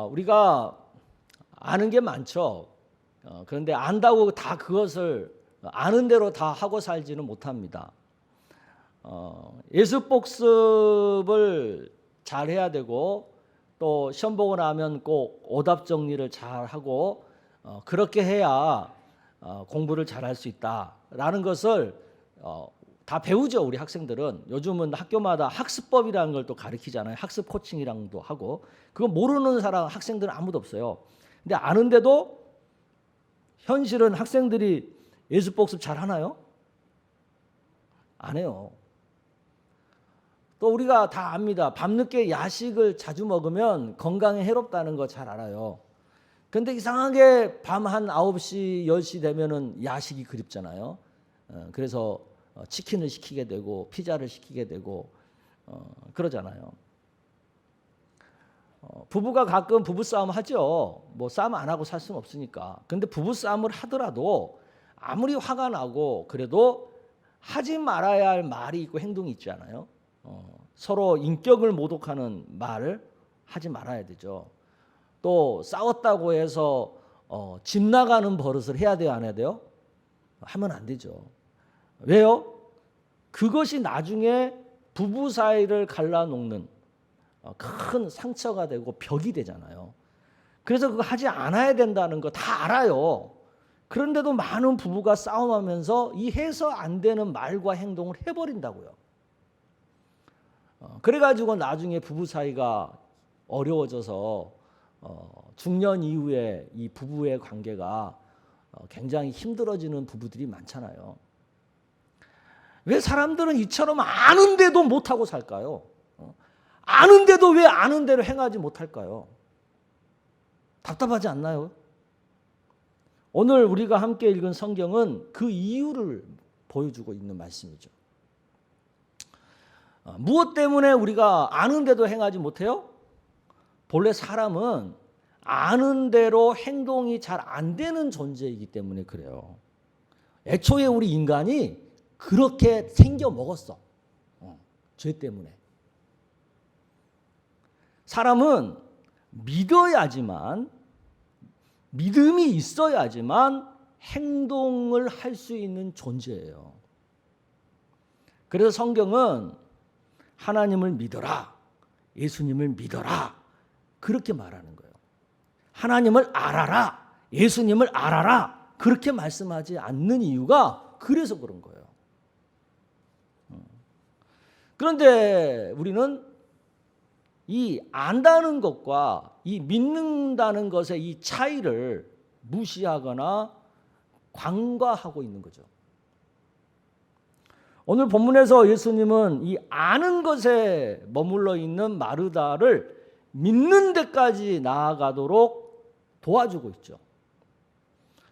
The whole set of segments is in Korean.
우리가 아는 게 많죠. 그런데 안다고 다 그것을 아는 대로 다 하고 살지는 못합니다. 예습 복습을 잘 해야 되고 또 시험 보고 나면 꼭 오답 정리를 잘 하고 그렇게 해야 공부를 잘할 수 있다라는 것을 다 배우죠. 우리 학생들은 요즘은 학교마다 학습법이라는 걸 또 가르치잖아요. 학습 코칭이랑도 하고 그거 모르는 사람 학생들은 아무도 없어요. 근데 아는데도 현실은 학생들이 예습 복습 잘 하나요? 안 해요. 또 우리가 다 압니다. 밤늦게 야식을 자주 먹으면 건강에 해롭다는 거 잘 알아요. 근데 이상하게 밤 한 9시, 10시 되면은 야식이 그립잖아요. 그래서 치킨을 시키게 되고 피자를 시키게 되고 그러잖아요. 부부가 가끔 부부싸움 하죠. 뭐 싸움 안 하고 살 수는 없으니까. 근데 부부싸움을 하더라도 아무리 화가 나고 그래도 하지 말아야 할 말이 있고 행동이 있지 않아요? 서로 인격을 모독하는 말을 하지 말아야 되죠. 또 싸웠다고 해서 집 나가는 버릇을 해야 돼요, 안 해야 돼요? 하면 안 되죠. 왜요? 그것이 나중에 부부 사이를 갈라놓는 큰 상처가 되고 벽이 되잖아요. 그래서 그거 하지 않아야 된다는 거 다 알아요. 그런데도 많은 부부가 싸움하면서 이 해서 안 되는 말과 행동을 해버린다고요. 그래가지고 나중에 부부 사이가 어려워져서 중년 이후에 이 부부의 관계가 굉장히 힘들어지는 부부들이 많잖아요. 왜 사람들은 이처럼 아는데도 못하고 살까요? 아는데도 왜 아는 대로 행하지 못할까요? 답답하지 않나요? 오늘 우리가 함께 읽은 성경은 그 이유를 보여주고 있는 말씀이죠. 무엇 때문에 우리가 아는데도 행하지 못해요? 본래 사람은 아는 대로 행동이 잘 안 되는 존재이기 때문에 그래요. 애초에 우리 인간이 그렇게 생겨 먹었어. 죄 때문에. 사람은 믿어야지만, 믿음이 있어야지만 행동을 할 수 있는 존재예요. 그래서 성경은 하나님을 믿어라, 예수님을 믿어라 그렇게 말하는 거예요. 하나님을 알아라, 예수님을 알아라 그렇게 말씀하지 않는 이유가 그래서 그런 거예요. 그런데 우리는 이 안다는 것과 이 믿는다는 것의 이 차이를 무시하거나 관과하고 있는 거죠. 오늘 본문에서 예수님은 이 아는 것에 머물러 있는 마르다를 믿는 데까지 나아가도록 도와주고 있죠.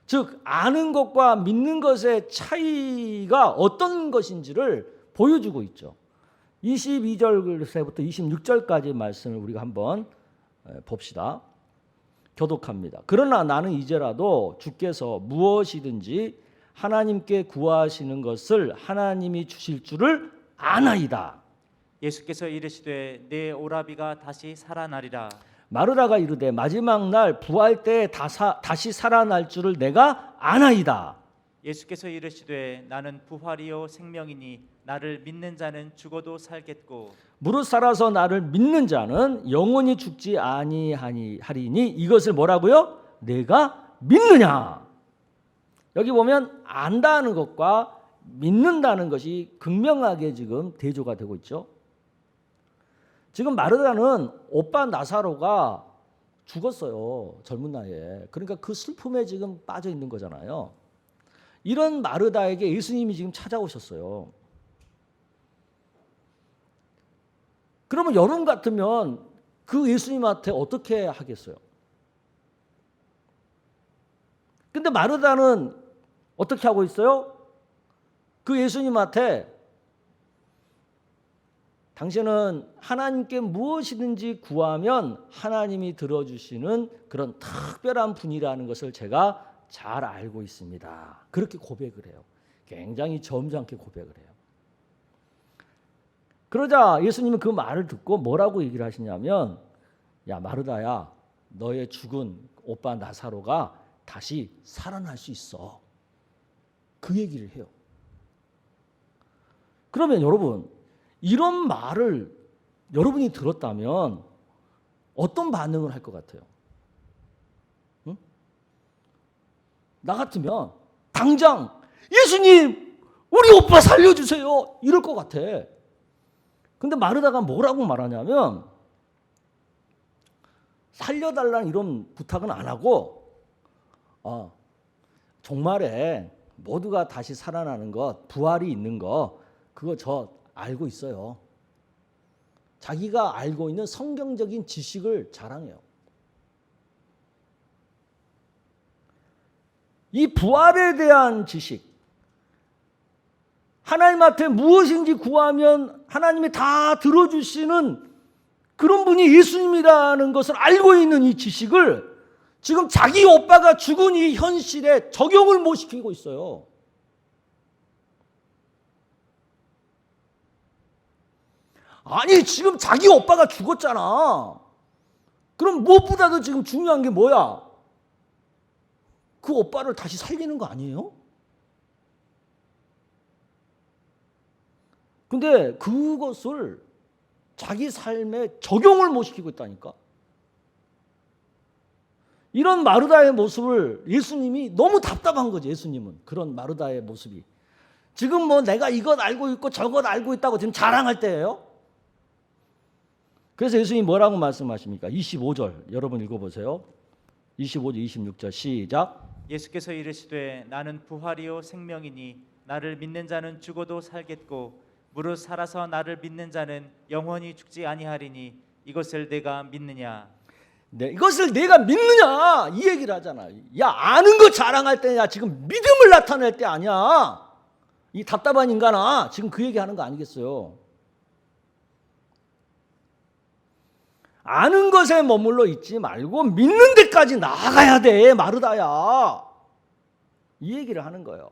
즉 아는 것과 믿는 것의 차이가 어떤 것인지를 보여주고 있죠. 22절부터 26절까지 말씀을 우리가 한번 봅시다. 교독합니다. 그러나 나는 이제라도 주께서 무엇이든지 하나님께 구하시는 것을 하나님이 주실 줄을 아나이다. 예수께서 이르시되 내 오라비가 다시 살아나리라. 마르다가 이르되 마지막 날 부활 때에 다시 살아날 줄을 내가 아나이다. 예수께서 이르시되 나는 부활이요 생명이니 나를 믿는 자는 죽어도 살겠고 무릇 살아서 나를 믿는 자는 영원히 죽지 아니하리니 이것을 뭐라고요? 내가 믿느냐. 여기 보면 안다는 것과 믿는다는 것이 극명하게 지금 대조가 되고 있죠. 지금 마르다는 오빠 나사로가 죽었어요. 젊은 나이에. 그러니까 그 슬픔에 지금 빠져 있는 거잖아요. 이런 마르다에게 예수님이 지금 찾아오셨어요. 그러면 여러분 같으면 그 예수님한테 어떻게 하겠어요? 근데 마르다는 어떻게 하고 있어요? 그 예수님한테 당신은 하나님께 무엇이든지 구하면 하나님이 들어주시는 그런 특별한 분이라는 것을 제가 잘 알고 있습니다. 그렇게 고백을 해요. 굉장히 점잖게 고백을 해요. 그러자 예수님은 그 말을 듣고 뭐라고 얘기를 하시냐면 야 마르다야 너의 죽은 오빠 나사로가 다시 살아날 수 있어. 그 얘기를 해요. 그러면 여러분, 이런 말을 여러분이 들었다면 어떤 반응을 할 것 같아요? 응? 나 같으면 당장 예수님, 우리 오빠 살려주세요, 이럴 것 같아. 근데 마르다가 뭐라고 말하냐면, 살려달라는 이런 부탁은 안 하고, 종말에 모두가 다시 살아나는 것, 부활이 있는 것, 그거 저 알고 있어요. 자기가 알고 있는 성경적인 지식을 자랑해요. 이 부활에 대한 지식, 하나님 앞에 무엇인지 구하면 하나님이 다 들어주시는 그런 분이 예수님이라는 것을 알고 있는 이 지식을 지금 자기 오빠가 죽은 이 현실에 적용을 못 시키고 있어요. 아니, 지금 자기 오빠가 죽었잖아. 그럼 무엇보다도 지금 중요한 게 뭐야? 그 오빠를 다시 살리는 거 아니에요? 근데 그것을 자기 삶에 적용을 못 시키고 있다니까. 이런 마르다의 모습을 예수님이 너무 답답한 거지. 예수님은 그런 마르다의 모습이 지금 뭐 내가 이것 알고 있고 저것 알고 있다고 지금 자랑할 때예요. 그래서 예수님이 뭐라고 말씀하십니까? 25절 여러분 읽어보세요. 25절 26절 시작. 예수께서 이르시되 나는 부활이요 생명이니 나를 믿는 자는 죽어도 살겠고 무릇 살아서 나를 믿는 자는 영원히 죽지 아니하리니 이것을 내가 믿느냐? 네, 이것을 내가 믿느냐 이 얘기를 하잖아. 야, 아는 거 자랑할 때냐, 지금 믿음을 나타낼 때 아니야. 이 답답한 인간아, 지금 그 얘기하는 거 아니겠어요? 아는 것에 머물러 있지 말고 믿는 데까지 나아가야 돼, 마르다야. 이 얘기를 하는 거예요.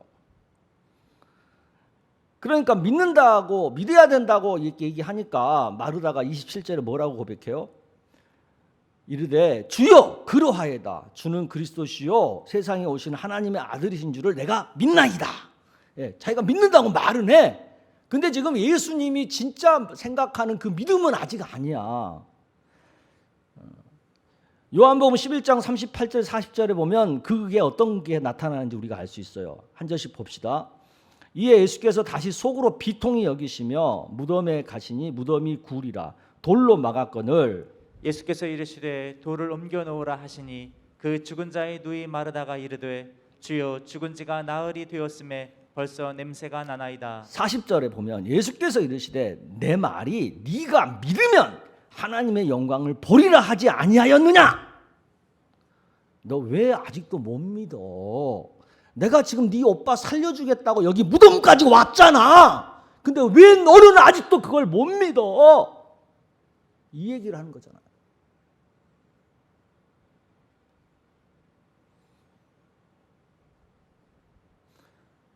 그러니까 믿는다고, 믿어야 된다고 이렇게 얘기하니까 마르다가 27절에 뭐라고 고백해요? 이르되 주여 그러하이다. 주는 그리스도시요 세상에 오신 하나님의 아들이신 줄을 내가 믿나이다. 예, 자기가 믿는다고 말은 해. 근데 지금 예수님이 진짜 생각하는 그 믿음은 아직 아니야. 요한복음 11장 38절 40절에 보면 그게 어떤 게 나타나는지 우리가 알 수 있어요. 한 절씩 봅시다. 이에 예수께서 다시 속으로 비통히 여기시며 무덤에 가시니 무덤이 굴이라 돌로 막았거늘 예수께서 이르시되 돌을 옮겨 놓으라 하시니 그 죽은 자의 누이 마르다가 이르되 주여 죽은 지가 나흘이 되었음에 벌써 냄새가 나나이다. 40절에 보면 예수께서 이르시되 내 말이 네가 믿으면 하나님의 영광을 보리라 하지 아니하였느냐? 너 왜 아직도 못 믿어? 내가 지금 네 오빠 살려주겠다고 여기 무덤까지 왔잖아. 근데 왜 너는 아직도 그걸 못 믿어? 이 얘기를 하는 거잖아.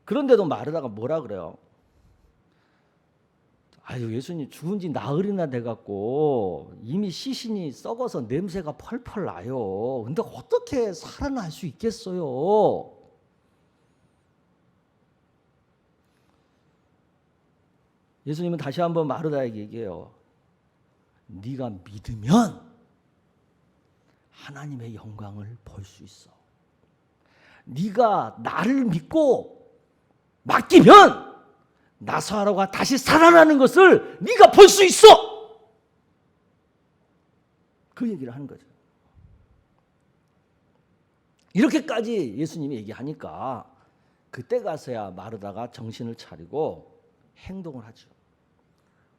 그런데도 마르다가 뭐라 그래요? 아유, 예수님 죽은 지 나흘이나 돼갖고 이미 시신이 썩어서 냄새가 펄펄 나요. 근데 어떻게 살아날 수 있겠어요? 예수님은 다시 한번 마르다에게 얘기해요. 네가 믿으면 하나님의 영광을 볼 수 있어. 네가 나를 믿고 맡기면 나사로가 다시 살아나는 것을 네가 볼 수 있어. 그 얘기를 하는 거죠. 이렇게까지 예수님이 얘기하니까 그때 가서야 마르다가 정신을 차리고 행동을 하죠.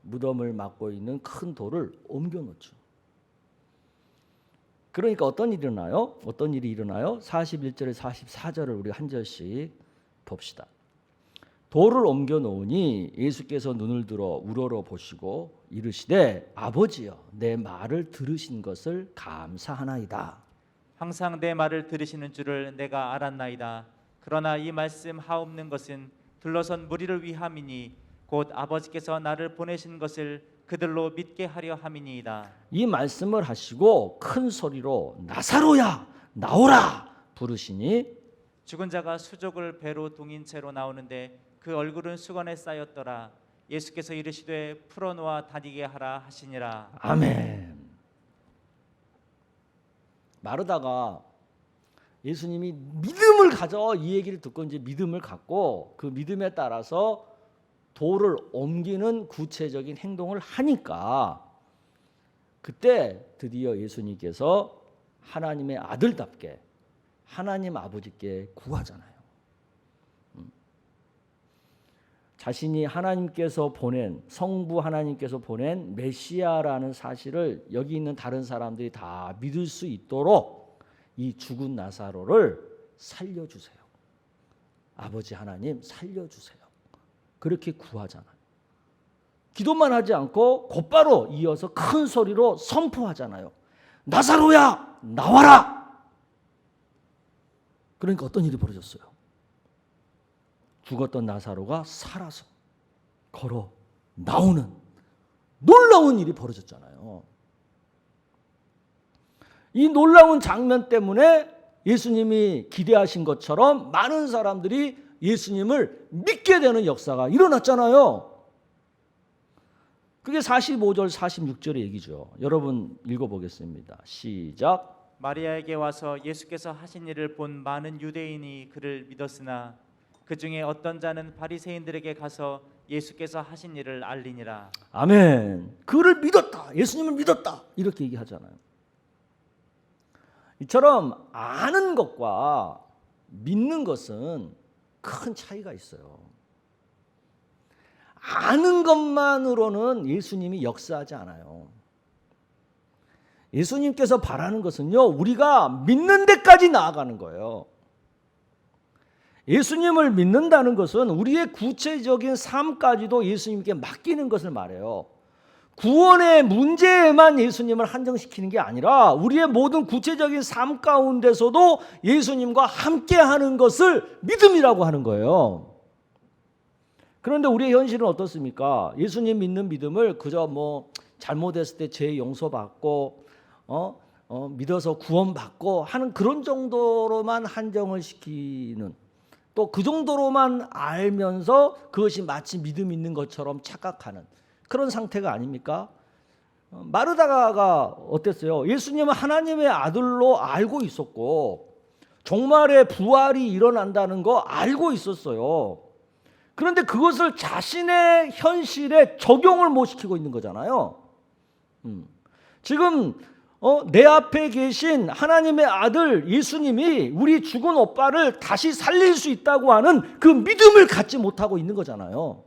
무덤을 막고 있는 큰 돌을 옮겨 놓죠. 그러니까 어떤 일이 일어나요? 어떤 일이 일어나요? 41절에 44절을 우리 한 절씩 봅시다. 돌을 옮겨 놓으니 예수께서 눈을 들어 우러러 보시고 이르시되 아버지여 내 말을 들으신 것을 감사하나이다. 항상 내 말을 들으시는 줄을 내가 알았나이다. 그러나 이 말씀 하옵는 것은 둘러선 무리를 위함이니 곧 아버지께서 나를 보내신 것을 그들로 믿게 하려 함이니이다. 이 말씀을 하시고 큰 소리로 나사로야 나오라 부르시니 죽은 자가 수족을 배로 동인 채로 나오는데 그 얼굴은 수건에 쌓였더라. 예수께서 이르시되 풀어놓아 다니게 하라 하시니라. 아멘. 마르다가 예수님이 믿음을 가져 이 얘기를 듣고 이제 믿음을 갖고 그 믿음에 따라서 돌을 옮기는 구체적인 행동을 하니까 그때 드디어 예수님께서 하나님의 아들답게 하나님 아버지께 구하잖아요. 자신이 하나님께서 보낸 성부 하나님께서 보낸 메시아라는 사실을 여기 있는 다른 사람들이 다 믿을 수 있도록 이 죽은 나사로를 살려주세요. 아버지 하나님 살려주세요. 그렇게 구하잖아요. 기도만 하지 않고 곧바로 이어서 큰 소리로 선포하잖아요. 나사로야 나와라. 그러니까 어떤 일이 벌어졌어요? 죽었던 나사로가 살아서 걸어 나오는 놀라운 일이 벌어졌잖아요. 이 놀라운 장면 때문에 예수님이 기대하신 것처럼 많은 사람들이 예수님을 믿게 되는 역사가 일어났잖아요. 그게 45절 46절의 얘기죠. 여러분 읽어보겠습니다. 시작. 마리아에게 와서 예수께서 하신 일을 본 많은 유대인이 그를 믿었으나 그 중에 어떤 자는 바리새인들에게 가서 예수께서 하신 일을 알리니라. 아멘. 그를 믿었다. 예수님을 믿었다. 이렇게 얘기하잖아요. 이처럼 아는 것과 믿는 것은 큰 차이가 있어요. 아는 것만으로는 예수님이 역사하지 않아요. 예수님께서 바라는 것은요, 우리가 믿는 데까지 나아가는 거예요. 예수님을 믿는다는 것은 우리의 구체적인 삶까지도 예수님께 맡기는 것을 말해요. 구원의 문제에만 예수님을 한정시키는 게 아니라 우리의 모든 구체적인 삶 가운데서도 예수님과 함께하는 것을 믿음이라고 하는 거예요. 그런데 우리의 현실은 어떻습니까? 예수님 믿는 믿음을 그저 잘못했을 때 죄 용서받고 믿어서 구원받고 하는 그런 정도로만 한정을 시키는, 또 그 정도로만 알면서 그것이 마치 믿음 있는 것처럼 착각하는 그런 상태가 아닙니까? 마르다가 어땠어요? 예수님은 하나님의 아들로 알고 있었고 종말의 부활이 일어난다는 거 알고 있었어요. 그런데 그것을 자신의 현실에 적용을 못 시키고 있는 거잖아요. 지금 내 앞에 계신 하나님의 아들 예수님이 우리 죽은 오빠를 다시 살릴 수 있다고 하는 그 믿음을 갖지 못하고 있는 거잖아요.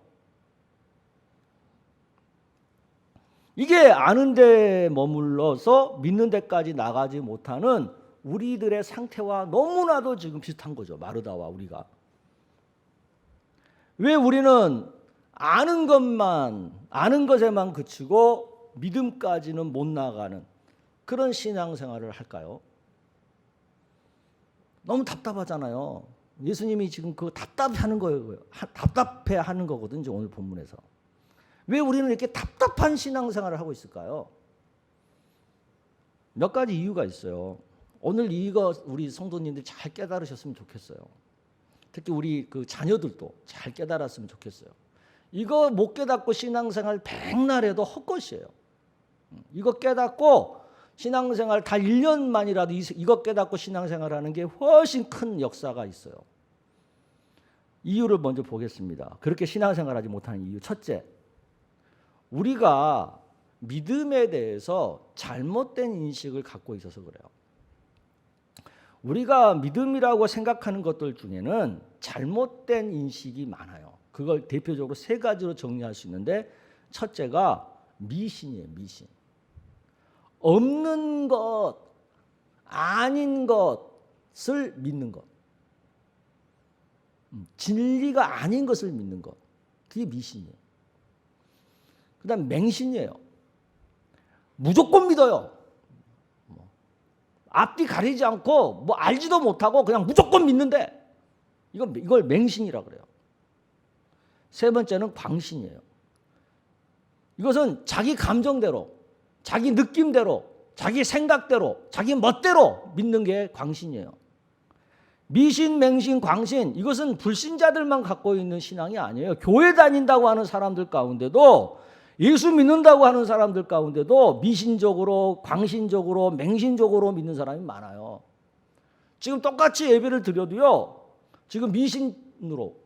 이게 아는 데 머물러서 믿는 데까지 나가지 못하는 우리들의 상태와 너무나도 지금 비슷한 거죠. 마르다와 우리가. 왜 우리는 아는 것에만 그치고 믿음까지는 못 나가는 그런 신앙생활을 할까요? 너무 답답하잖아요. 예수님이 지금 그 답답해하는 거예요. 답답해하는 거거든요. 오늘 본문에서. 왜 우리는 이렇게 답답한 신앙생활을 하고 있을까요? 몇 가지 이유가 있어요. 오늘 이거 우리 성도님들 잘 깨달으셨으면 좋겠어요. 특히 우리 그 자녀들도 잘 깨달았으면 좋겠어요. 이거 못 깨닫고 신앙생활 백날해도 헛것이에요. 이거 깨닫고 신앙생활 다 1년만이라도 이거 깨닫고 신앙생활하는 게 훨씬 큰 역사가 있어요. 이유를 먼저 보겠습니다. 그렇게 신앙생활하지 못하는 이유. 첫째, 우리가 믿음에 대해서 잘못된 인식을 갖고 있어서 그래요. 우리가 믿음이라고 생각하는 것들 중에는 잘못된 인식이 많아요. 그걸 대표적으로 세 가지로 정리할 수 있는데, 첫째가 미신이에요. 미신. 없는 것, 아닌 것을 믿는 것. 진리가 아닌 것을 믿는 것. 그게 미신이에요. 그 다음 맹신이에요. 무조건 믿어요. 앞뒤 가리지 않고 알지도 못하고 그냥 무조건 믿는데 이걸 맹신이라고 그래요. 세 번째는 광신이에요. 이것은 자기 감정대로, 자기 느낌대로, 자기 생각대로, 자기 멋대로 믿는 게 광신이에요. 미신, 맹신, 광신 이것은 불신자들만 갖고 있는 신앙이 아니에요. 교회 다닌다고 하는 사람들 가운데도, 예수 믿는다고 하는 사람들 가운데도 미신적으로, 광신적으로, 맹신적으로 믿는 사람이 많아요. 지금 똑같이 예배를 드려도요, 지금 미신으로,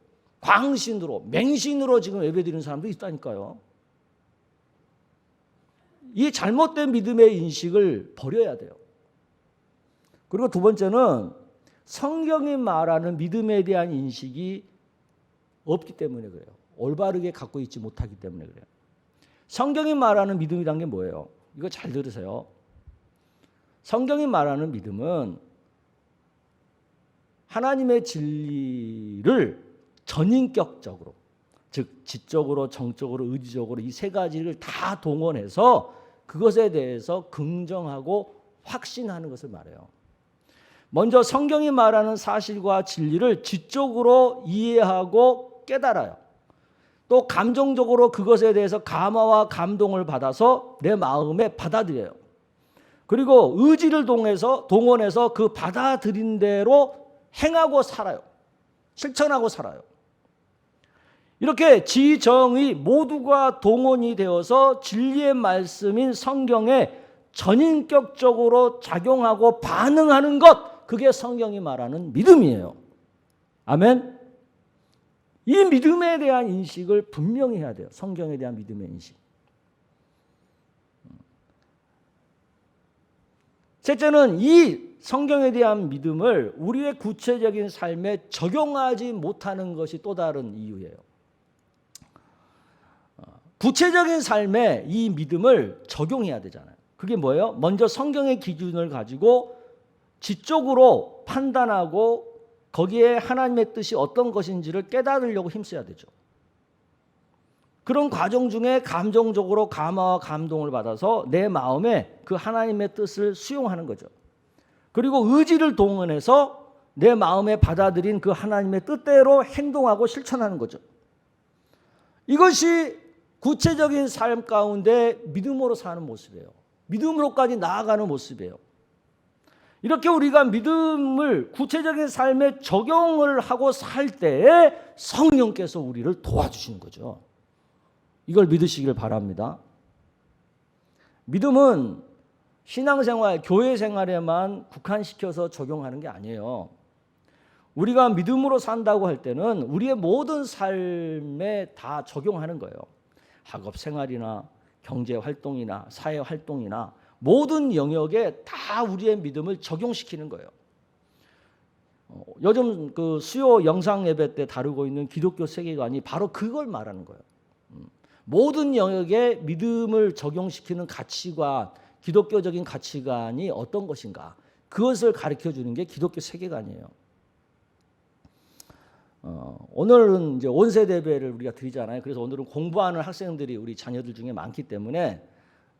광신으로, 맹신으로 지금 예배 드리는 사람도 있다니까요. 이 잘못된 믿음의 인식을 버려야 돼요. 그리고 두 번째는 성경이 말하는 믿음에 대한 인식이 없기 때문에 그래요. 올바르게 갖고 있지 못하기 때문에 그래요. 성경이 말하는 믿음이란 게 뭐예요? 이거 잘 들으세요. 성경이 말하는 믿음은 하나님의 진리를 전인격적으로, 즉 지적으로, 정적으로, 의지적으로 이 세 가지를 다 동원해서 그것에 대해서 긍정하고 확신하는 것을 말해요. 먼저 성경이 말하는 사실과 진리를 지적으로 이해하고 깨달아요. 또 감정적으로 그것에 대해서 감화와 감동을 받아서 내 마음에 받아들여요. 그리고 의지를 동원해서 그 받아들인 대로 행하고 살아요. 실천하고 살아요. 이렇게 지정의 모두가 동원이 되어서 진리의 말씀인 성경에 전인격적으로 작용하고 반응하는 것, 그게 성경이 말하는 믿음이에요. 아멘. 이 믿음에 대한 인식을 분명히 해야 돼요. 성경에 대한 믿음의 인식. 셋째는 이 성경에 대한 믿음을 우리의 구체적인 삶에 적용하지 못하는 것이 또 다른 이유예요. 구체적인 삶에 이 믿음을 적용해야 되잖아요. 그게 뭐예요? 먼저 성경의 기준을 가지고 지적으로 판단하고 거기에 하나님의 뜻이 어떤 것인지를 깨달으려고 힘써야 되죠. 그런 과정 중에 감정적으로 감화와 감동을 받아서 내 마음에 그 하나님의 뜻을 수용하는 거죠. 그리고 의지를 동원해서 내 마음에 받아들인 그 하나님의 뜻대로 행동하고 실천하는 거죠. 이것이 구체적인 삶 가운데 믿음으로 사는 모습이에요. 믿음으로까지 나아가는 모습이에요. 이렇게 우리가 믿음을 구체적인 삶에 적용을 하고 살 때에 성령께서 우리를 도와주시는 거죠. 이걸 믿으시길 바랍니다. 믿음은 신앙생활, 교회 생활에만 국한시켜서 적용하는 게 아니에요. 우리가 믿음으로 산다고 할 때는 우리의 모든 삶에 다 적용하는 거예요. 학업 생활이나 경제 활동이나 사회 활동이나 모든 영역에 다 우리의 믿음을 적용시키는 거예요. 요즘 그 수요 영상 예배 때 다루고 있는 기독교 세계관이 바로 그걸 말하는 거예요. 모든 영역에 믿음을 적용시키는 가치관, 기독교적인 가치관이 어떤 것인가, 그것을 가르쳐 주는 게 기독교 세계관이에요. 오늘은 이제 온세대 예배를 우리가 드리잖아요. 그래서 오늘은 공부하는 학생들이 우리 자녀들 중에 많기 때문에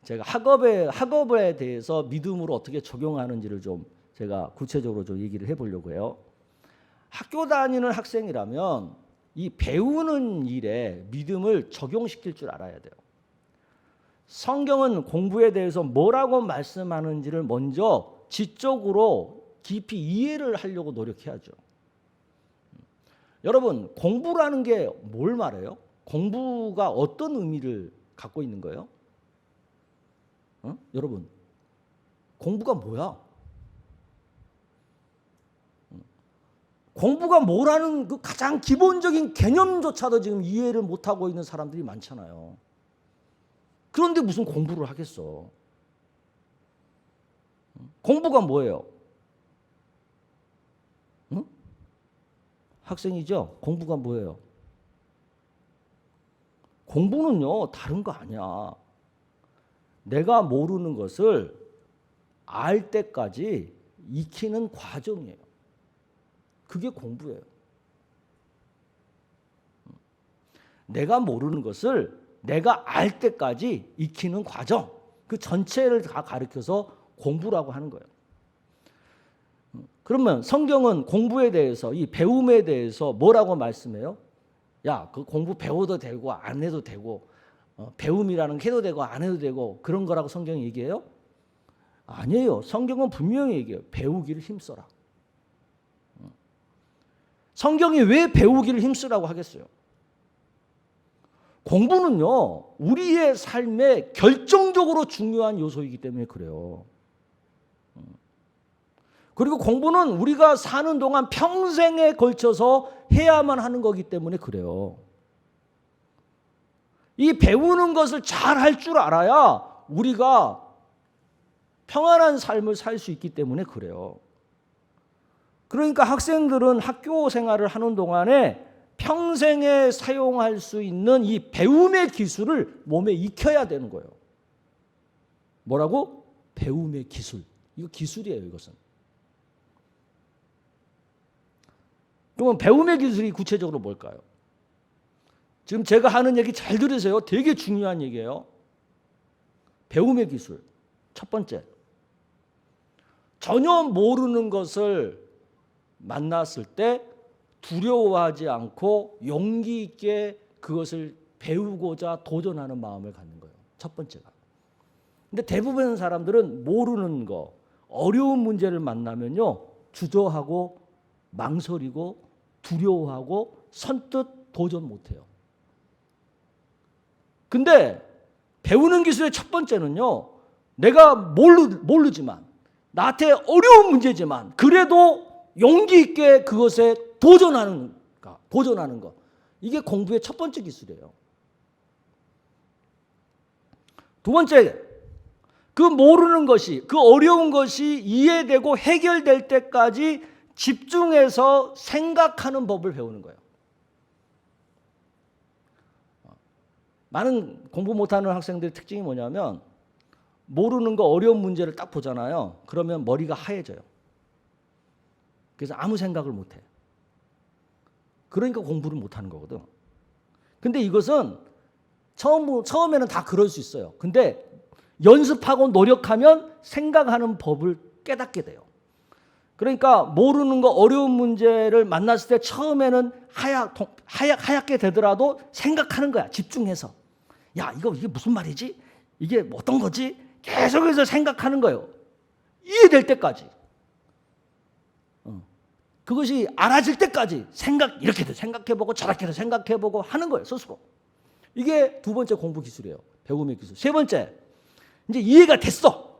제가 학업에 대해서 믿음으로 어떻게 적용하는지를 좀 제가 구체적으로 좀 얘기를 해보려고 해요. 학교 다니는 학생이라면 이 배우는 일에 믿음을 적용시킬 줄 알아야 돼요. 성경은 공부에 대해서 뭐라고 말씀하는지를 먼저 지적으로 깊이 이해를 하려고 노력해야죠. 여러분, 공부라는 게 뭘 말해요? 공부가 어떤 의미를 갖고 있는 거예요? 여러분, 공부가 뭐야? 공부가 뭐라는 그 가장 기본적인 개념조차도 지금 이해를 못하고 있는 사람들이 많잖아요. 그런데 무슨 공부를 하겠어? 공부가 뭐예요? 학생이죠? 공부가 뭐예요? 공부는요, 다른 거 아니야. 내가 모르는 것을 알 때까지 익히는 과정이에요. 그게 공부예요. 내가 모르는 것을 내가 알 때까지 익히는 과정, 그 전체를 다 가르쳐서 공부라고 하는 거예요. 그러면 성경은 공부에 대해서, 이 배움에 대해서 뭐라고 말씀해요? 야, 그 공부 배워도 되고 안 해도 되고 배움이라는 게 해도 되고 안 해도 되고 그런 거라고 성경이 얘기해요? 아니에요. 성경은 분명히 얘기해요. 배우기를 힘써라. 성경이 왜 배우기를 힘쓰라고 하겠어요? 공부는요, 우리의 삶에 결정적으로 중요한 요소이기 때문에 그래요. 그리고 공부는 우리가 사는 동안 평생에 걸쳐서 해야만 하는 거기 때문에 그래요. 이 배우는 것을 잘 할 줄 알아야 우리가 평안한 삶을 살 수 있기 때문에 그래요. 그러니까 학생들은 학교 생활을 하는 동안에 평생에 사용할 수 있는 이 배움의 기술을 몸에 익혀야 되는 거예요. 뭐라고? 배움의 기술. 이거 기술이에요, 이것은. 그러면 배움의 기술이 구체적으로 뭘까요? 지금 제가 하는 얘기 잘 들으세요. 되게 중요한 얘기예요. 배움의 기술. 첫 번째. 전혀 모르는 것을 만났을 때 두려워하지 않고 용기 있게 그것을 배우고자 도전하는 마음을 갖는 거예요. 첫 번째가. 근데 대부분 사람들은 모르는 거, 어려운 문제를 만나면요, 주저하고 망설이고 두려워하고 선뜻 도전 못해요. 근데 배우는 기술의 첫 번째는요, 내가 모르지만 나한테 어려운 문제지만 그래도 용기 있게 그것에 도전하는 것. 이게 공부의 첫 번째 기술이에요. 두 번째, 그 모르는 것이, 그 어려운 것이 이해되고 해결될 때까지 집중해서 생각하는 법을 배우는 거예요. 많은 공부 못하는 학생들의 특징이 뭐냐면 모르는 거 어려운 문제를 딱 보잖아요. 그러면 머리가 하얘져요. 그래서 아무 생각을 못해. 그러니까 공부를 못하는 거거든. 근데 이것은 처음에는 다 그럴 수 있어요. 근데 연습하고 노력하면 생각하는 법을 깨닫게 돼요. 그러니까 모르는 거 어려운 문제를 만났을 때 처음에는 하얗게 되더라도 생각하는 거야. 집중해서. 야, 이게 무슨 말이지? 이게 어떤 거지? 계속해서 생각하는 거예요. 이해될 때까지. 그것이 알아질 때까지 이렇게도 생각해보고 저렇게도 생각해보고 하는 거예요, 스스로. 이게 두 번째 공부 기술이에요. 배움의 기술. 세 번째, 이제 이해가 됐어.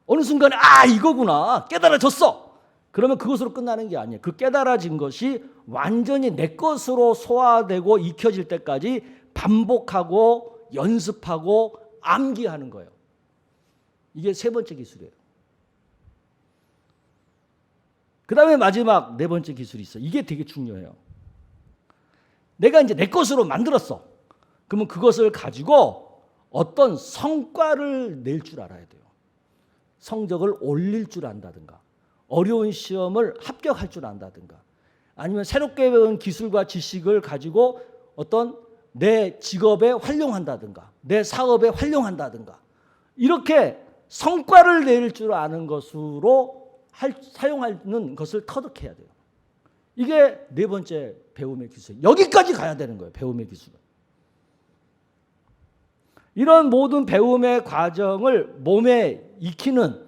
어느 순간에 이거구나 깨달아졌어. 그러면 그것으로 끝나는 게 아니에요. 그 깨달아진 것이 완전히 내 것으로 소화되고 익혀질 때까지 반복하고 연습하고 암기하는 거예요. 이게 세 번째 기술이에요. 그 다음에 마지막 네 번째 기술이 있어요. 이게 되게 중요해요. 내가 이제 내 것으로 만들었어. 그러면 그것을 가지고 어떤 성과를 낼 줄 알아야 돼요. 성적을 올릴 줄 안다든가, 어려운 시험을 합격할 줄 안다든가, 아니면 새롭게 배운 기술과 지식을 가지고 어떤 내 직업에 활용한다든가, 내 사업에 활용한다든가, 이렇게 성과를 낼 줄 아는 것으로 사용하는 것을 터득해야 돼요. 이게 네 번째 배움의 기술. 여기까지 가야 되는 거예요. 배움의 기술은. 이런 모든 배움의 과정을 몸에 익히는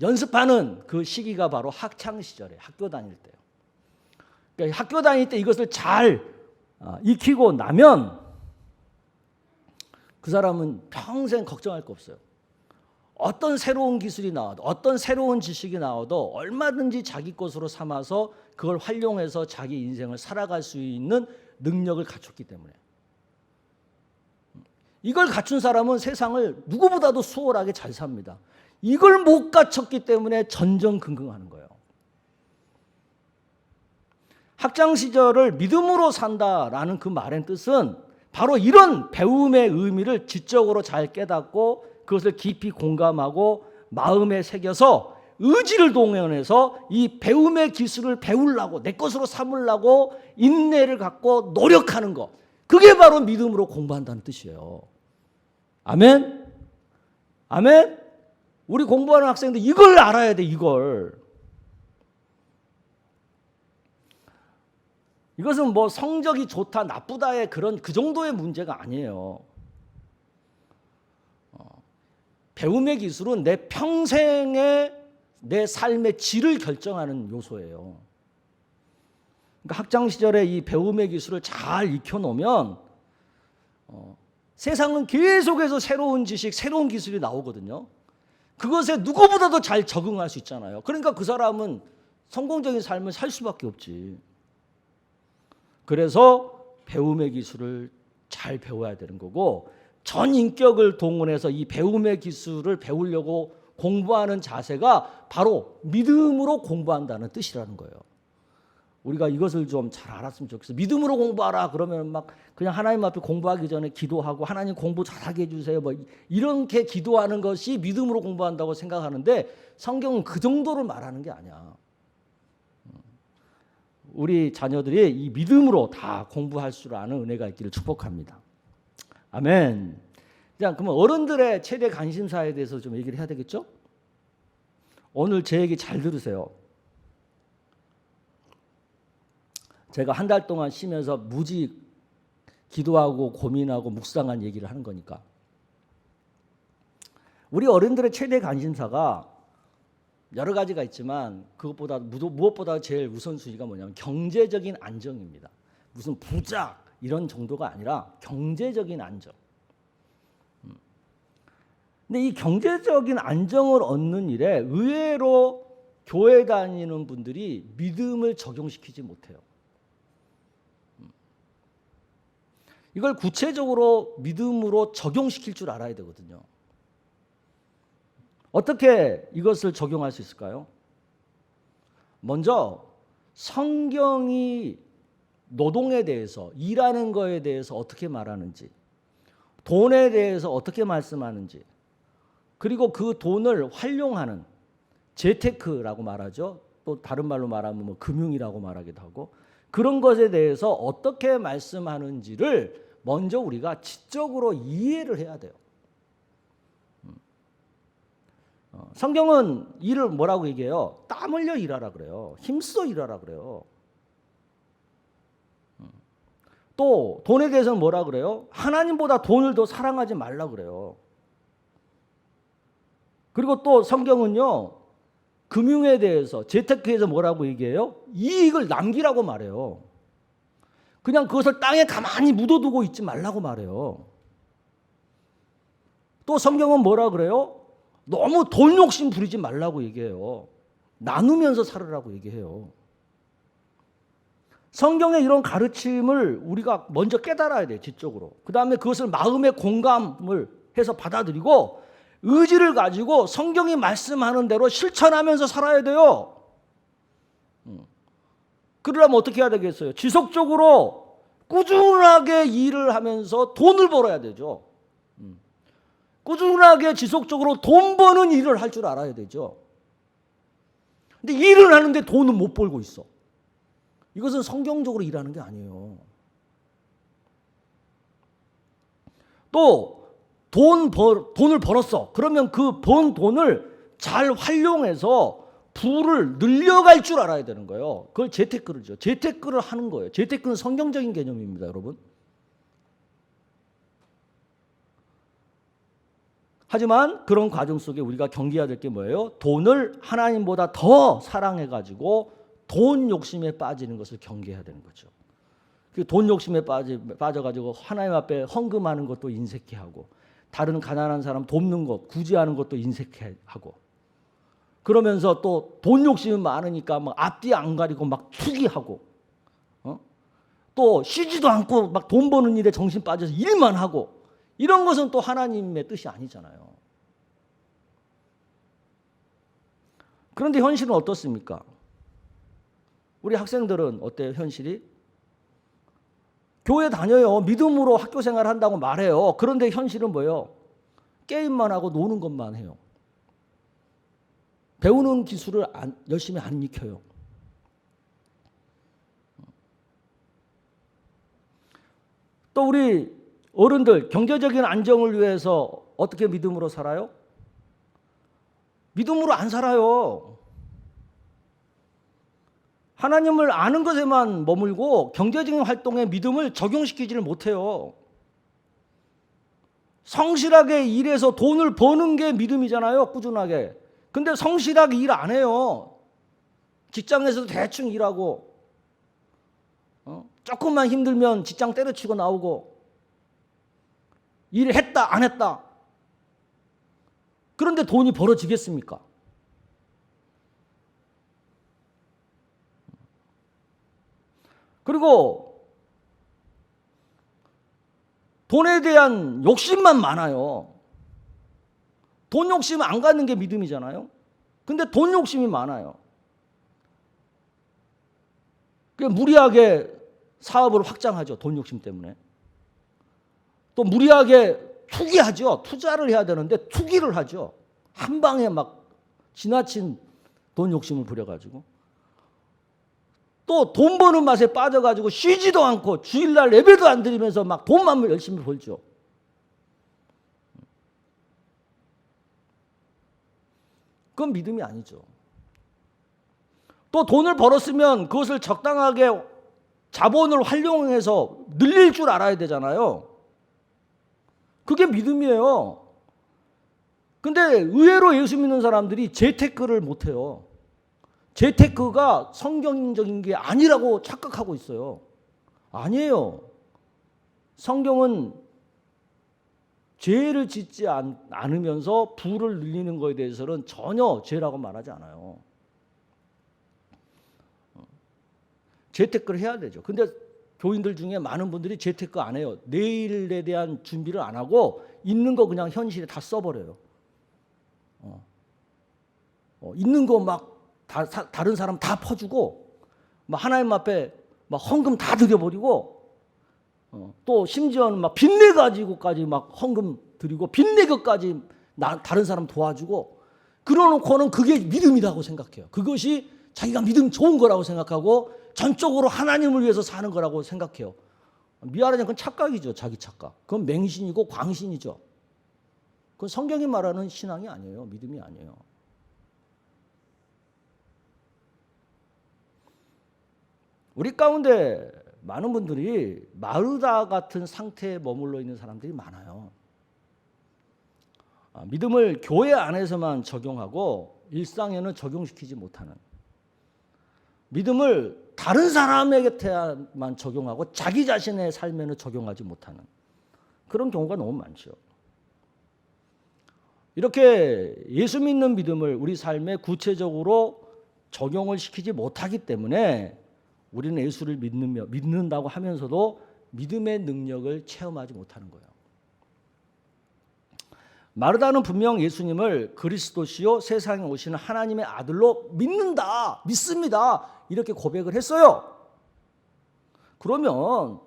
연습하는 그 시기가 바로 학창 시절에 학교 다닐 때요. 그러니까 학교 다닐 때 이것을 잘 익히고 나면 그 사람은 평생 걱정할 거 없어요. 어떤 새로운 기술이 나와도 어떤 새로운 지식이 나와도 얼마든지 자기 것으로 삼아서 그걸 활용해서 자기 인생을 살아갈 수 있는 능력을 갖췄기 때문에. 이걸 갖춘 사람은 세상을 누구보다도 수월하게 잘 삽니다. 이걸 못 갖췄기 때문에 전전긍긍하는 거예요. 학창 시절을 믿음으로 산다라는 그 말의 뜻은 바로 이런 배움의 의미를 지적으로 잘 깨닫고 그것을 깊이 공감하고 마음에 새겨서 의지를 동원해서 이 배움의 기술을 배우려고 내 것으로 삼으려고 인내를 갖고 노력하는 것. 그게 바로 믿음으로 공부한다는 뜻이에요. 아멘? 아멘? 우리 공부하는 학생들 이걸 알아야 돼, 이걸. 이것은 뭐 성적이 좋다 나쁘다의 그 정도의 문제가 아니에요. 배움의 기술은 내 평생의 내 삶의 질을 결정하는 요소예요. 그러니까 학창 시절에 이 배움의 기술을 잘 익혀놓으면 세상은 계속해서 새로운 지식, 새로운 기술이 나오거든요. 그것에 누구보다도 잘 적응할 수 있잖아요. 그러니까 그 사람은 성공적인 삶을 살 수밖에 없지. 그래서 배움의 기술을 잘 배워야 되는 거고, 전 인격을 동원해서 이 배움의 기술을 배우려고 공부하는 자세가 바로 믿음으로 공부한다는 뜻이라는 거예요. 우리가 이것을 좀 잘 알았으면 좋겠어요. 믿음으로 공부하라 그러면 막 그냥 하나님 앞에 공부하기 전에 기도하고 하나님 공부 잘하게 해주세요 뭐 이렇게 기도하는 것이 믿음으로 공부한다고 생각하는데, 성경은 그 정도를 말하는 게 아니야. 우리 자녀들이 이 믿음으로 다 공부할 줄 아는 은혜가 있기를 축복합니다. 아멘. 자, 그러면 어른들의 최대 관심사에 대해서 좀 얘기를 해야 되겠죠? 오늘 제 얘기 잘 들으세요. 제가 한 달 동안 쉬면서 무지 기도하고 고민하고 묵상한 얘기를 하는 거니까. 우리 어른들의 최대 관심사가 여러 가지가 있지만 그것보다 무엇보다 제일 우선순위가 뭐냐면 경제적인 안정입니다. 무슨 부자 이런 정도가 아니라 경제적인 안정. 근데 이 경제적인 안정을 얻는 일에 의외로 교회 다니는 분들이 믿음을 적용시키지 못해요. 이걸 구체적으로 믿음으로 적용시킬 줄 알아야 되거든요. 어떻게 이것을 적용할 수 있을까요? 먼저 성경이 노동에 대해서, 일하는 거에 대해서 어떻게 말하는지, 돈에 대해서 어떻게 말씀하는지, 그리고 그 돈을 활용하는 재테크라고 말하죠. 또 다른 말로 말하면 뭐 금융이라고 말하기도 하고, 그런 것에 대해서 어떻게 말씀하는지를 먼저 우리가 지적으로 이해를 해야 돼요. 성경은 일을 뭐라고 얘기해요? 땀 흘려 일하라 그래요. 힘써 일하라 그래요. 또 돈에 대해서는 뭐라 그래요? 하나님보다 돈을 더 사랑하지 말라 그래요. 그리고 또 성경은요, 금융에 대해서, 재테크에서 뭐라고 얘기해요? 이익을 남기라고 말해요. 그냥 그것을 땅에 가만히 묻어두고 있지 말라고 말해요. 또 성경은 뭐라 그래요? 너무 돈 욕심 부리지 말라고 얘기해요. 나누면서 살으라고 얘기해요. 성경의 이런 가르침을 우리가 먼저 깨달아야 돼요, 지적으로. 그 다음에 그것을 마음의 공감을 해서 받아들이고 의지를 가지고 성경이 말씀하는 대로 실천하면서 살아야 돼요. 그러려면 어떻게 해야 되겠어요? 지속적으로 꾸준하게 일을 하면서 돈을 벌어야 되죠. 꾸준하게 지속적으로 돈 버는 일을 할 줄 알아야 되죠. 근데 일을 하는데 돈은 못 벌고 있어. 이것은 성경적으로 일하는 게 아니에요. 또 돈을 벌었어. 그러면 그 번 돈을 잘 활용해서 부를 늘려갈 줄 알아야 되는 거예요. 그걸 재테크를죠. 재테크를 하는 거예요. 재테크는 성경적인 개념입니다, 여러분. 하지만 그런 과정 속에 우리가 경계해야 될 게 뭐예요? 돈을 하나님보다 더 사랑해가지고 돈 욕심에 빠지는 것을 경계해야 되는 거죠. 돈 욕심에 빠져가지고 하나님 앞에 헌금하는 것도 인색해하고, 다른 가난한 사람 돕는 것, 구제하는 것도 인색해하고, 그러면서 또 돈 욕심이 많으니까 막 앞뒤 안 가리고 막 투기하고, 또 쉬지도 않고 막 돈 버는 일에 정신 빠져서 일만 하고, 이런 것은 또 하나님의 뜻이 아니잖아요. 그런데 현실은 어떻습니까? 우리 학생들은 어때요, 현실이? 교회 다녀요. 믿음으로 학교 생활 한다고 말해요. 그런데 현실은 뭐예요? 게임만 하고 노는 것만 해요. 배우는 기술을 열심히 안 익혀요. 또 우리 어른들 경제적인 안정을 위해서 어떻게 믿음으로 살아요? 믿음으로 안 살아요. 하나님을 아는 것에만 머물고 경제적인 활동에 믿음을 적용시키지를 못해요. 성실하게 일해서 돈을 버는 게 믿음이잖아요, 꾸준하게. 근데 성실하게 일 안 해요. 직장에서도 대충 일하고, 조금만 힘들면 직장 때려치고 나오고, 일을 했다 안 했다. 그런데 돈이 벌어지겠습니까? 그리고 돈에 대한 욕심만 많아요. 돈 욕심 안 갖는 게 믿음이잖아요. 근데 돈 욕심이 많아요. 무리하게 사업을 확장하죠. 돈 욕심 때문에. 또 무리하게 투기하죠. 투자를 해야 되는데 투기를 하죠. 한 방에 막 지나친 돈 욕심을 부려가지고. 또 돈 버는 맛에 빠져가지고 쉬지도 않고 주일날 예배도 안 드리면서 막 돈만 열심히 벌죠. 그건 믿음이 아니죠. 또 돈을 벌었으면 그것을 적당하게 자본을 활용해서 늘릴 줄 알아야 되잖아요. 그게 믿음이에요. 근데 의외로 예수 믿는 사람들이 재테크를 못해요. 재테크가 성경적인 게 아니라고 착각하고 있어요. 아니에요. 성경은 죄를 짓지 않으면서 부를 늘리는 것에 대해서는 전혀 죄라고 말하지 않아요. 재테크를 해야 되죠. 근데 교인들 중에 많은 분들이 재테크 안 해요. 내일에 대한 준비를 안 하고 있는 거 그냥 현실에 다 써버려요. 있는 거 막 다른 사람 다 퍼주고 막 하나님 앞에 막 헌금 다 드려버리고 또 심지어는 막 빚내 가지고까지 막 헌금 드리고 빚내 것까지 다른 사람 도와주고 그러놓고는 그게 믿음이라고 생각해요. 그것이 자기가 믿음 좋은 거라고 생각하고 전적으로 하나님을 위해서 사는 거라고 생각해요. 미안하지만 그건 착각이죠. 자기 착각. 그건 맹신이고 광신이죠. 그건 성경이 말하는 신앙이 아니에요. 믿음이 아니에요. 우리 가운데 많은 분들이 마르다 같은 상태에 머물러 있는 사람들이 많아요. 믿음을 교회 안에서만 적용하고 일상에는 적용시키지 못하는, 믿음을 다른 사람에게만 적용하고 자기 자신의 삶에는 적용하지 못하는 그런 경우가 너무 많죠. 이렇게 예수 믿는 믿음을 우리 삶에 구체적으로 적용을 시키지 못하기 때문에 우리는 예수를 믿는다고 하면서도 믿음의 능력을 체험하지 못하는 거예요. 마르다는 분명 예수님을 그리스도시요 세상에 오시는 하나님의 아들로 믿는다, 믿습니다, 이렇게 고백을 했어요. 그러면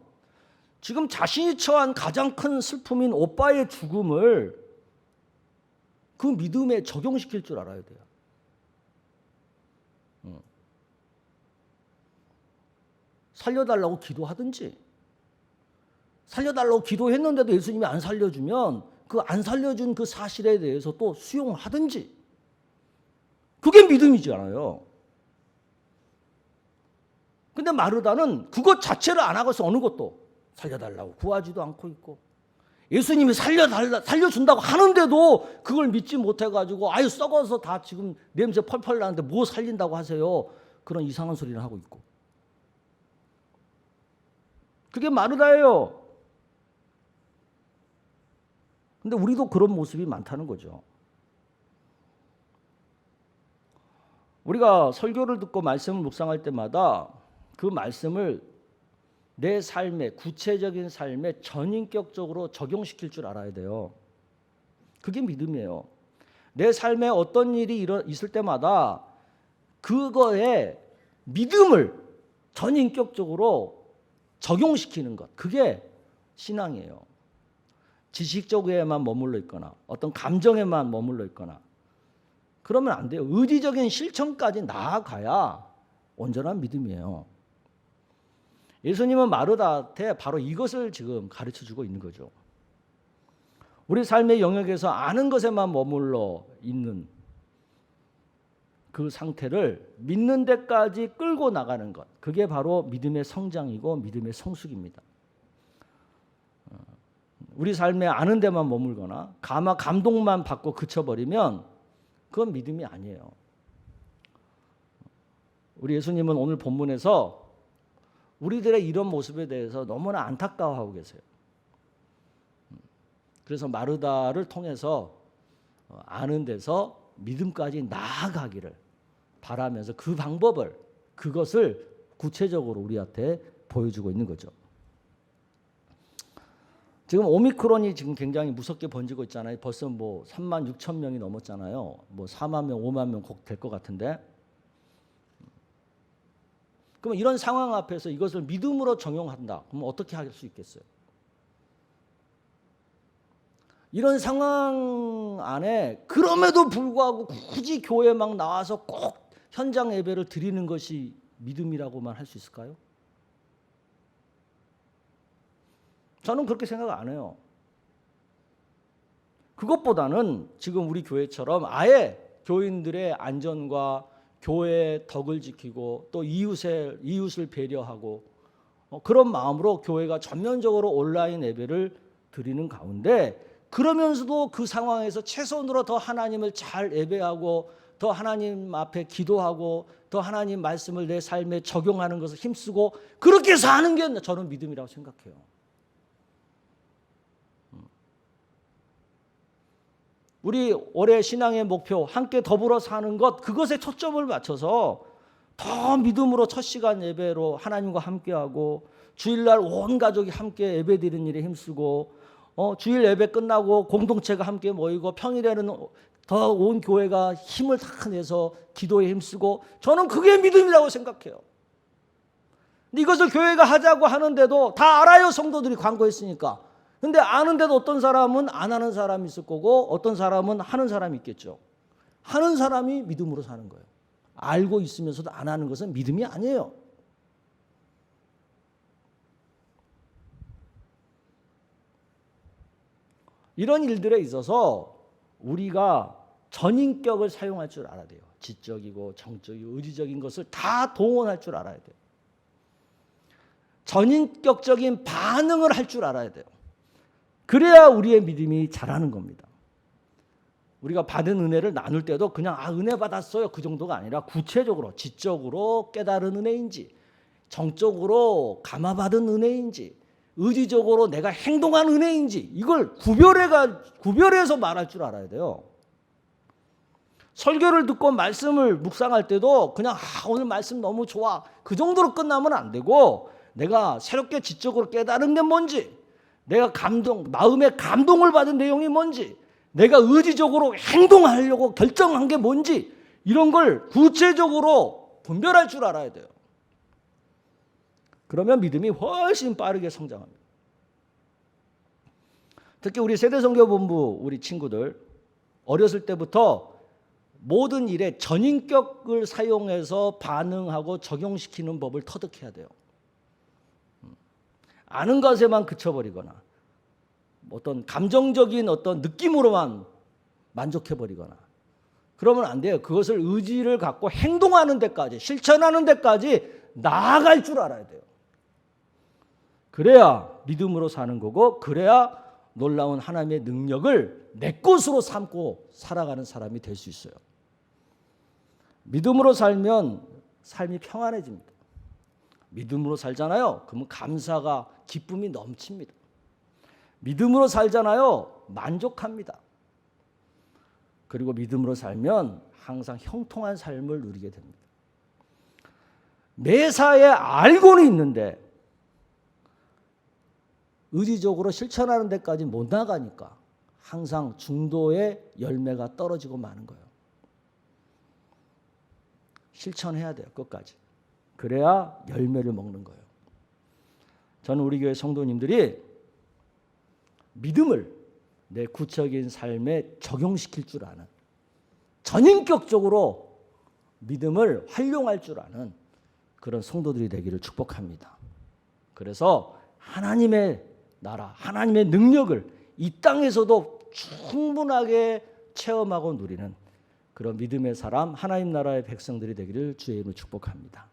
지금 자신이 처한 가장 큰 슬픔인 오빠의 죽음을 그 믿음에 적용시킬 줄 알아야 돼요. 살려달라고 기도하든지, 살려달라고 기도했는데도 예수님이 안 살려주면 그 안 살려준 그 사실에 대해서 또 수용을 하든지, 그게 믿음이잖아요. 근데 마르다는 그것 자체를 안 하고서 어느 것도 살려달라고 구하지도 않고 있고, 예수님이 살려준다고 하는데도 그걸 믿지 못해가지고 아유 썩어서 다 지금 냄새 펄펄 나는데 뭐 살린다고 하세요, 그런 이상한 소리를 하고 있고. 그게 마르다예요. 근데 우리도 그런 모습이 많다는 거죠. 우리가 설교를 듣고 말씀을 묵상할 때마다 그 말씀을 내 삶에, 구체적인 삶에 전인격적으로 적용시킬 줄 알아야 돼요. 그게 믿음이에요. 내 삶에 어떤 일이 있을 때마다 그거에 믿음을 전인격적으로 적용시키는 것, 그게 신앙이에요. 지식적에만 머물러 있거나 어떤 감정에만 머물러 있거나 그러면 안 돼요. 의지적인 실천까지 나아가야 온전한 믿음이에요. 예수님은 마르다한테 바로 이것을 지금 가르쳐주고 있는 거죠. 우리 삶의 영역에서 아는 것에만 머물러 있는, 그 상태를 믿는 데까지 끌고 나가는 것, 그게 바로 믿음의 성장이고 믿음의 성숙입니다. 우리 삶에 아는 데만 머물거나 감동만 받고 그쳐버리면 그건 믿음이 아니에요. 우리 예수님은 오늘 본문에서 우리들의 이런 모습에 대해서 너무나 안타까워하고 계세요. 그래서 마르다를 통해서 아는 데서 믿음까지 나아가기를 바라면서 그 방법을, 그것을 구체적으로 우리한테 보여주고 있는 거죠. 지금 오미크론이 지금 굉장히 무섭게 번지고 있잖아요. 벌써 뭐 3만 6천 명이 넘었잖아요. 뭐 4만 명, 5만 명 곧 될 것 같은데. 그럼 이런 상황 앞에서 이것을 믿음으로 적용한다. 그럼 어떻게 할 수 있겠어요? 이런 상황 안에 그럼에도 불구하고 굳이 교회에 막 나와서 꼭 현장 예배를 드리는 것이 믿음이라고만 할 수 있을까요? 저는 그렇게 생각 안 해요. 그것보다는 지금 우리 교회처럼 아예 교인들의 안전과 교회의 덕을 지키고 또 이웃을 배려하고 그런 마음으로 교회가 전면적으로 온라인 예배를 드리는 가운데, 그러면서도 그 상황에서 최선으로 더 하나님을 잘 예배하고 더 하나님 앞에 기도하고 더 하나님 말씀을 내 삶에 적용하는 것을 힘쓰고 그렇게 사는 게 저는 믿음이라고 생각해요. 우리 올해 신앙의 목표 함께 더불어 사는 것, 그것에 초점을 맞춰서 더 믿음으로 첫 시간 예배로 하나님과 함께하고 주일날 온 가족이 함께 예배드리는 일에 힘쓰고 주일 예배 끝나고 공동체가 함께 모이고 평일에는 더 온 교회가 힘을 다 내서 기도에 힘쓰고, 저는 그게 믿음이라고 생각해요. 근데 이것을 교회가 하자고 하는데도 다 알아요. 성도들이 광고했으니까. 근데 아는데도 어떤 사람은 안 하는 사람이 있을 거고 어떤 사람은 하는 사람이 있겠죠. 하는 사람이 믿음으로 사는 거예요. 알고 있으면서도 안 하는 것은 믿음이 아니에요. 이런 일들에 있어서 우리가 전인격을 사용할 줄 알아야 돼요. 지적이고 정적이고 의지적인 것을 다 동원할 줄 알아야 돼요. 전인격적인 반응을 할 줄 알아야 돼요. 그래야 우리의 믿음이 자라는 겁니다. 우리가 받은 은혜를 나눌 때도 그냥 은혜 받았어요 그 정도가 아니라 구체적으로 지적으로 깨달은 은혜인지, 정적으로 감화받은 은혜인지, 의지적으로 내가 행동한 은혜인지, 이걸 구별해서 말할 줄 알아야 돼요. 설교를 듣고 말씀을 묵상할 때도 그냥 오늘 말씀 너무 좋아 그 정도로 끝나면 안 되고, 내가 새롭게 지적으로 깨달은 게 뭔지, 내가 마음의 감동을 받은 내용이 뭔지, 내가 의지적으로 행동하려고 결정한 게 뭔지, 이런 걸 구체적으로 분별할 줄 알아야 돼요. 그러면 믿음이 훨씬 빠르게 성장합니다. 특히 우리 세대선교본부 우리 친구들 어렸을 때부터 모든 일에 전인격을 사용해서 반응하고 적용시키는 법을 터득해야 돼요. 아는 것에만 그쳐버리거나 어떤 감정적인 어떤 느낌으로만 만족해버리거나 그러면 안 돼요. 그것을 의지를 갖고 행동하는 데까지, 실천하는 데까지 나아갈 줄 알아야 돼요. 그래야 믿음으로 사는 거고, 그래야 놀라운 하나님의 능력을 내 것으로 삼고 살아가는 사람이 될 수 있어요. 믿음으로 살면 삶이 평안해집니다. 믿음으로 살잖아요. 그러면 감사가, 기쁨이 넘칩니다. 믿음으로 살잖아요. 만족합니다. 그리고 믿음으로 살면 항상 형통한 삶을 누리게 됩니다. 매사에 알고는 있는데 의지적으로 실천하는 데까지 못 나가니까 항상 중도의 열매가 떨어지고 마는 거예요. 실천해야 돼요. 끝까지. 그래야 열매를 먹는 거예요. 저는 우리 교회 성도님들이 믿음을 내 구체적인 삶에 적용시킬 줄 아는, 전인격적으로 믿음을 활용할 줄 아는 그런 성도들이 되기를 축복합니다. 그래서 하나님의 나라, 하나님의 능력을 이 땅에서도 충분하게 체험하고 누리는 그런 믿음의 사람, 하나님 나라의 백성들이 되기를 주의 이름으로 축복합니다.